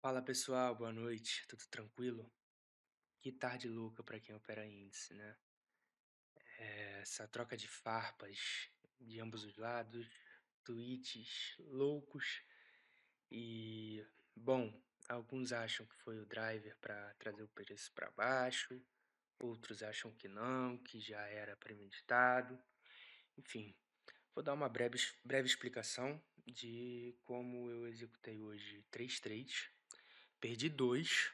Fala pessoal, boa noite, tudo tranquilo? Que tarde louca para quem opera índice, né? Essa troca de farpas de ambos os lados, tweets loucos e, bom, alguns acham que foi o driver para trazer o preço para baixo, outros acham que não, que já era premeditado, enfim. Vou dar uma breve explicação de como eu executei hoje 3 trades, perdi dois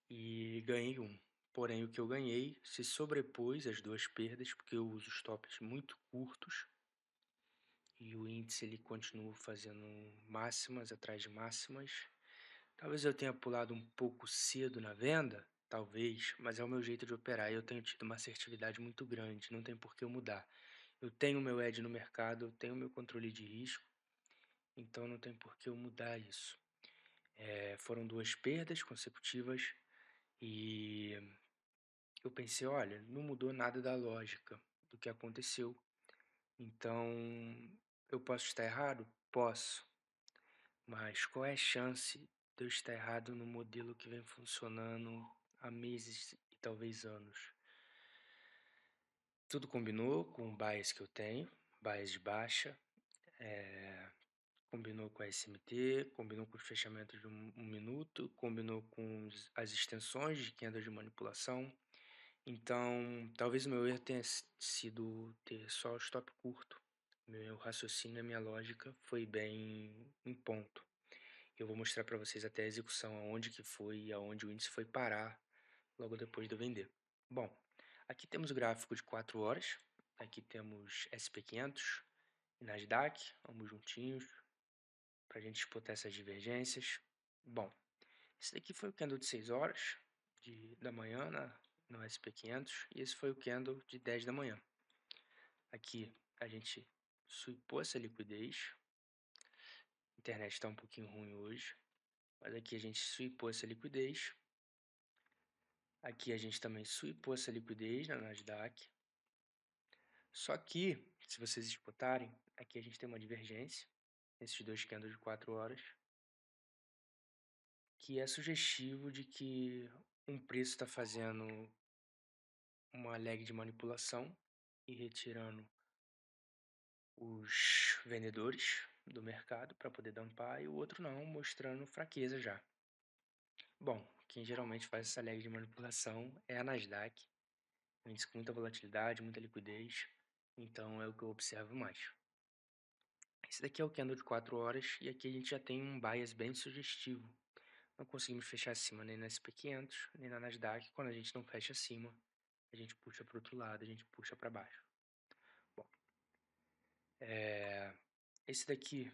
e ganhei um. Porém, o que eu ganhei se sobrepôs às duas perdas, porque eu uso stops muito curtos e o índice ele continua fazendo máximas atrás de máximas. Talvez eu tenha pulado um pouco cedo na venda, talvez, mas é o meu jeito de operar e eu tenho tido uma assertividade muito grande, não tem por que eu mudar. Eu tenho meu edge no mercado, eu tenho meu controle de risco, então não tem por que eu mudar isso. Foram duas perdas consecutivas e eu pensei, olha, não mudou nada da lógica do que aconteceu. Então, eu posso estar errado? Posso. Mas qual é a chance de eu estar errado no modelo que vem funcionando há meses e talvez anos? Tudo combinou com o bias que eu tenho, bias de baixa, combinou com a SMT, combinou com o fechamento de um minuto, combinou com as extensões de candle de manipulação. Então, talvez o meu erro tenha sido ter só o stop curto. Meu raciocínio, a minha lógica foi bem em ponto. Eu vou mostrar para vocês até a execução, aonde que foi e aonde o índice foi parar logo depois de eu vender. Bom, aqui temos o gráfico de 4 horas, aqui temos SP500 e Nasdaq, ambos juntinhos, para a gente disputar essas divergências. Bom, esse daqui foi o candle de 6 horas da manhã no SP500 e esse foi o candle de 10 da manhã. Aqui a gente swipou essa liquidez. A internet está um pouquinho ruim hoje, mas aqui a gente swipou essa liquidez. Aqui a gente também swipou essa liquidez na Nasdaq. Só que, se vocês disputarem, aqui a gente tem uma divergência, nesses dois candles de 4 horas, que é sugestivo de que um preço está fazendo uma leg de manipulação e retirando os vendedores do mercado para poder dumpar e o outro não, mostrando fraqueza já. Bom, quem geralmente faz essa leg de manipulação é a Nasdaq, um índice com muita volatilidade, muita liquidez, então é o que eu observo mais. Esse daqui é o candle de 4 horas e aqui a gente já tem um bias bem sugestivo. Não conseguimos fechar acima nem na SP500, nem na Nasdaq. Quando a gente não fecha acima, a gente puxa para o outro lado, a gente puxa para baixo. Bom, esse daqui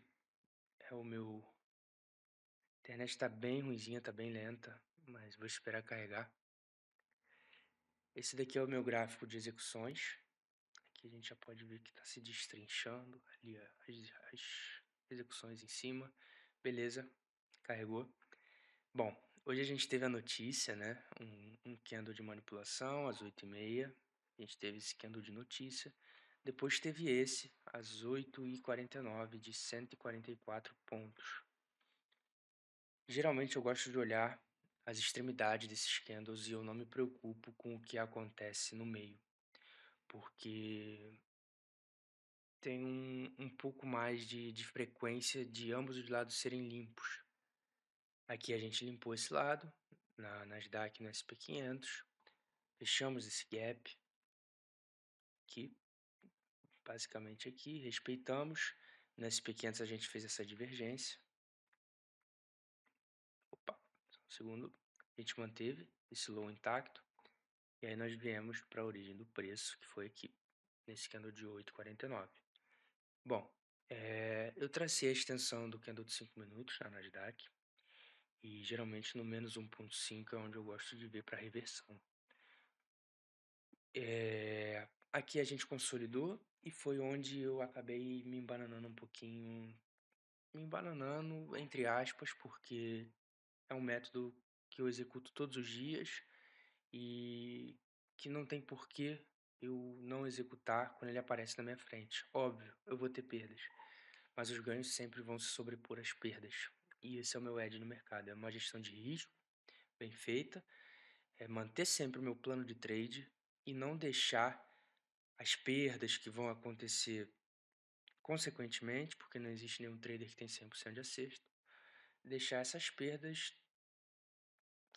é o meu. A internet está bem ruinzinha, está bem lenta, mas vou esperar carregar. Esse daqui é o meu gráfico de execuções. Aqui a gente já pode ver que está se destrinchando ali as execuções em cima. Beleza, carregou. Bom, hoje a gente teve a notícia, né? Um candle de manipulação às 8h30. A gente teve esse candle de notícia. Depois teve esse às 8h49 de 144 pontos. Geralmente eu gosto de olhar as extremidades desses candles e eu não me preocupo com o que acontece no meio, porque tem um pouco mais de frequência de ambos os lados serem limpos. Aqui a gente limpou esse lado, na Nasdaq e no SP500, fechamos esse gap aqui, basicamente aqui, respeitamos. No SP500 a gente fez essa divergência. Opa, só um segundo. A gente manteve esse low intacto. E aí nós viemos para a origem do preço, que foi aqui, nesse candle de 8,49. Bom, eu tracei a extensão do candle de 5 minutos na Nasdaq. E geralmente no menos 1,5 é onde eu gosto de ver para reversão. Aqui a gente consolidou e foi onde eu acabei me embananando um pouquinho. Me embananando, entre aspas, porque é um método que eu executo todos os dias e que não tem porquê eu não executar quando ele aparece na minha frente. Óbvio, eu vou ter perdas, mas os ganhos sempre vão se sobrepor às perdas. e esse é o meu edge no mercado. É uma gestão de risco bem feita, é manter sempre o meu plano de trade e não deixar as perdas que vão acontecer consequentemente, porque não existe nenhum trader que tem 100% de acerto, deixar essas perdas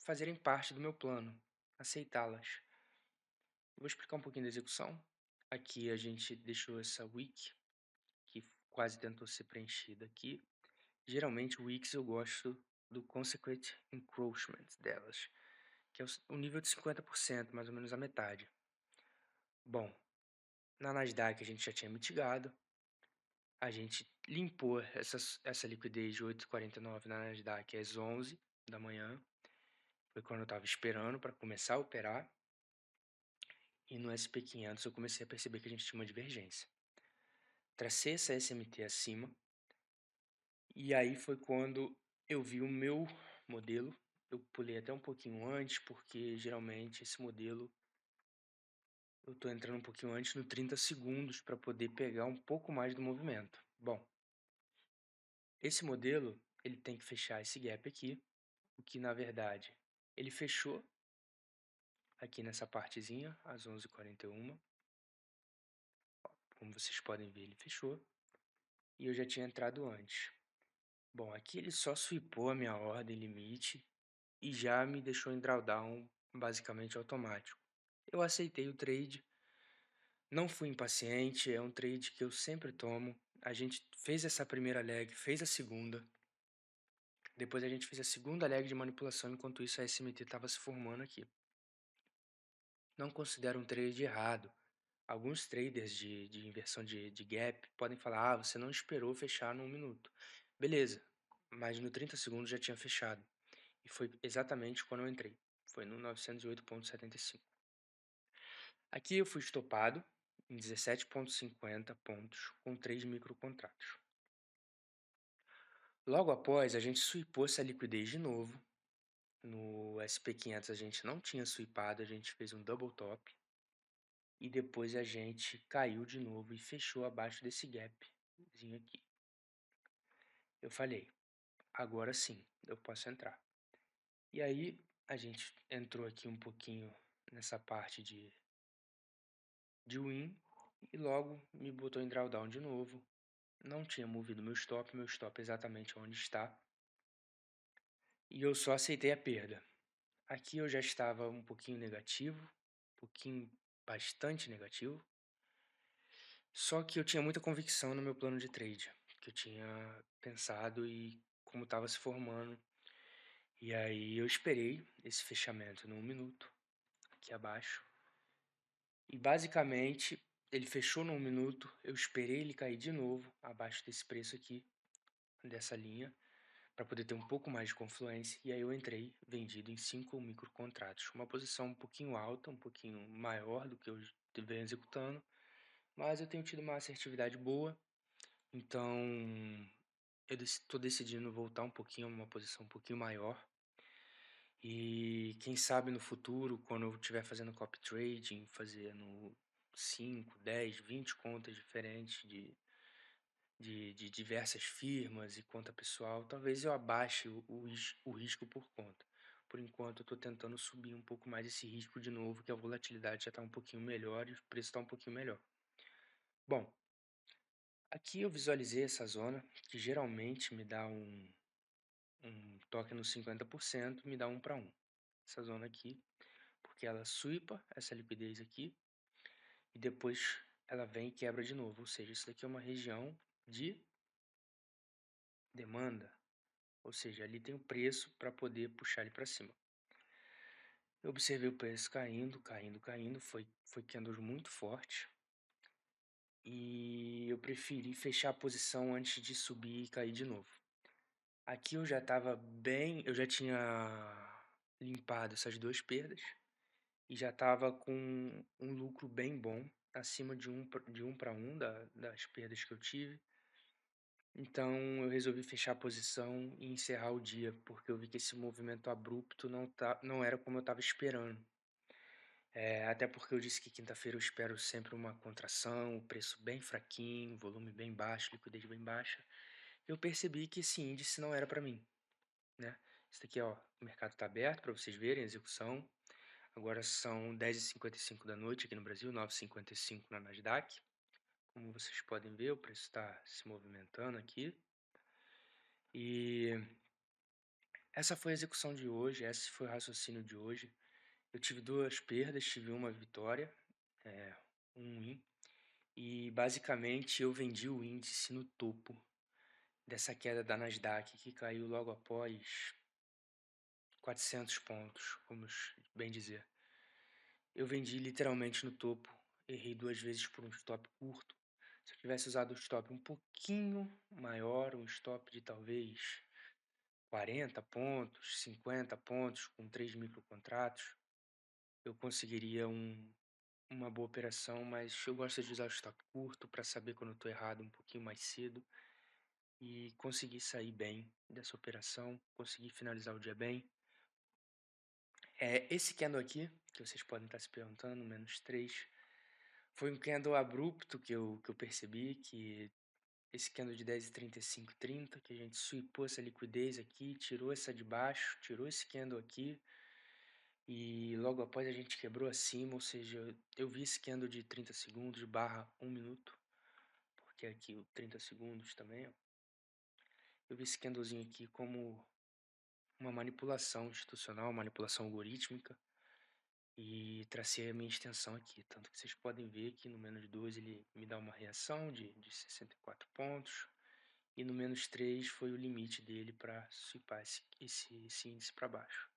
fazerem parte do meu plano, aceitá-las. Vou explicar um pouquinho da execução. Aqui a gente deixou essa wick, que quase tentou ser preenchida aqui. Geralmente, wicks eu gosto do consequent encroachment delas, que é o nível de 50%, mais ou menos a metade. Bom, na Nasdaq a gente já tinha mitigado, a gente limpou essa liquidez de 8,49 na Nasdaq às 11 da manhã, foi quando eu estava esperando para começar a operar, e no SP500 eu comecei a perceber que a gente tinha uma divergência. Tracei essa SMT acima, e aí foi quando eu vi o meu modelo. Eu pulei até um pouquinho antes, porque geralmente esse modelo eu estou entrando um pouquinho antes no 30 segundos para poder pegar um pouco mais do movimento. Bom, esse modelo ele tem que fechar esse gap aqui, o que na verdade ele fechou aqui nessa partezinha às 11h41. Como vocês podem ver, ele fechou e eu já tinha entrado antes. Bom, aqui ele só swipou a minha ordem limite e já me deixou em drawdown basicamente automático. Eu aceitei o trade, não fui impaciente, é um trade que eu sempre tomo. A gente fez essa primeira leg, fez a segunda, depois a gente fez a segunda leg de manipulação, enquanto isso a SMT estava se formando aqui. Não considero um trade errado. Alguns traders de inversão de gap podem falar, ah, você não esperou fechar no 1 minuto. Beleza, mas no 30 segundos já tinha fechado. E foi exatamente quando eu entrei. Foi no 908,75. Aqui eu fui estopado em 17,50 pontos com 3 microcontratos. Logo após, a gente swipou essa liquidez de novo. No SP500 a gente não tinha swipado, a gente fez um double top. E depois a gente caiu de novo e fechou abaixo desse gapzinho aqui. Eu falei, agora sim, eu posso entrar. E aí a gente entrou aqui um pouquinho nessa parte de win e logo me botou em drawdown de novo. Não tinha movido meu stop exatamente onde está. E eu só aceitei a perda. Aqui eu já estava um pouquinho negativo, bastante negativo. Só que eu tinha muita convicção no meu plano de trade, que eu tinha pensado e como estava se formando. E aí eu esperei esse fechamento no 1 minuto, aqui abaixo. E basicamente ele fechou no 1 minuto, eu esperei ele cair de novo, abaixo desse preço aqui, dessa linha, para poder ter um pouco mais de confluência. E aí eu entrei vendido em 5 microcontratos. Uma posição um pouquinho alta, um pouquinho maior do que eu venho executando. Mas eu tenho tido uma assertividade boa, então eu estou decidindo voltar um pouquinho a uma posição um pouquinho maior. E quem sabe no futuro, quando eu estiver fazendo copy trading, fazendo 5, 10, 20 contas diferentes de diversas firmas e conta pessoal, talvez eu abaixe o risco por conta. Por enquanto, eu estou tentando subir um pouco mais esse risco de novo, que a volatilidade já está um pouquinho melhor e o preço está um pouquinho melhor. Bom, aqui eu visualizei essa zona, que geralmente me dá um toque no 50%, me dá 1 para 1. Essa zona aqui, porque ela swipa essa liquidez aqui e depois ela vem e quebra de novo. Ou seja, isso daqui é uma região de demanda. Ou seja, ali tem o preço para poder puxar ele para cima. Eu observei o preço caindo, caindo, caindo. Foi candles muito forte. E eu preferi fechar a posição antes de subir e cair de novo. Aqui eu já estava bem, eu já tinha limpado essas duas perdas e já estava com um lucro bem bom, acima de um para um das perdas que eu tive. Então eu resolvi fechar a posição e encerrar o dia, porque eu vi que esse movimento abrupto não era como eu estava esperando. Até porque eu disse que quinta-feira eu espero sempre uma contração, o preço bem fraquinho, volume bem baixo, liquidez bem baixa. Eu percebi que esse índice não era para mim. né. Isso daqui, ó, o mercado está aberto para vocês verem a execução. Agora são 10h55 aqui no Brasil, 9h55 na Nasdaq. Como vocês podem ver, o preço está se movimentando aqui. E essa foi a execução de hoje, esse foi o raciocínio de hoje. Eu tive 2 perdas, tive uma vitória, eh, um win, e basicamente eu vendi o índice no topo dessa queda da Nasdaq, que caiu logo após 400 pontos, vamos bem dizer. Eu vendi literalmente no topo, errei 2 vezes por um stop curto. Se eu tivesse usado um stop um pouquinho maior, um stop de talvez 40 pontos, 50 pontos, com 3 microcontratos, eu conseguiria uma boa operação, mas eu gosto de usar o stop curto para saber quando eu estou errado um pouquinho mais cedo e conseguir sair bem dessa operação, conseguir finalizar o dia bem. Esse candle aqui, que vocês podem estar se perguntando, -3, foi um candle abrupto que eu percebi, que esse candle de 10h35:30, que a gente swipou essa liquidez aqui, tirou essa de baixo, tirou esse candle aqui, e logo após a gente quebrou acima, ou seja, eu vi esse candle de 30 segundos barra 1 minuto, porque aqui o 30 segundos também, ó. Eu vi esse candlezinho aqui como uma manipulação institucional, manipulação algorítmica, e tracei a minha extensão aqui. Tanto que vocês podem ver que no -2 ele me dá uma reação de 64 pontos, e no -3 foi o limite dele para swipar esse índice para baixo.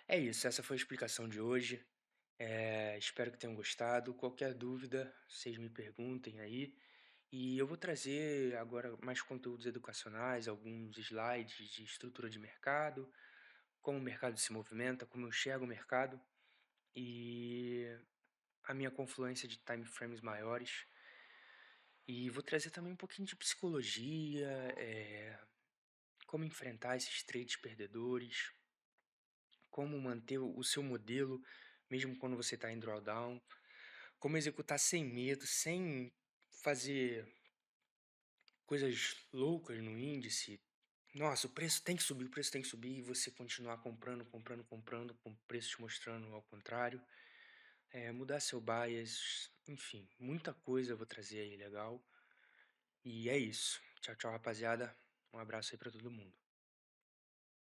É isso, essa foi a explicação de hoje. Espero que tenham gostado. Qualquer dúvida, vocês me perguntem aí. E eu vou trazer agora mais conteúdos educacionais, alguns slides de estrutura de mercado, como o mercado se movimenta, como eu enxergo o mercado e a minha confluência de time frames maiores. E vou trazer também um pouquinho de psicologia, como enfrentar esses trades perdedores, como manter o seu modelo mesmo quando você está em drawdown, como executar sem medo, sem fazer coisas loucas no índice. Nossa, o preço tem que subir, o preço tem que subir, e você continuar comprando, comprando, comprando, com o preço te mostrando ao contrário. Mudar seu bias, enfim, muita coisa eu vou trazer aí legal. E é isso. Tchau, tchau, rapaziada. Um abraço aí pra todo mundo.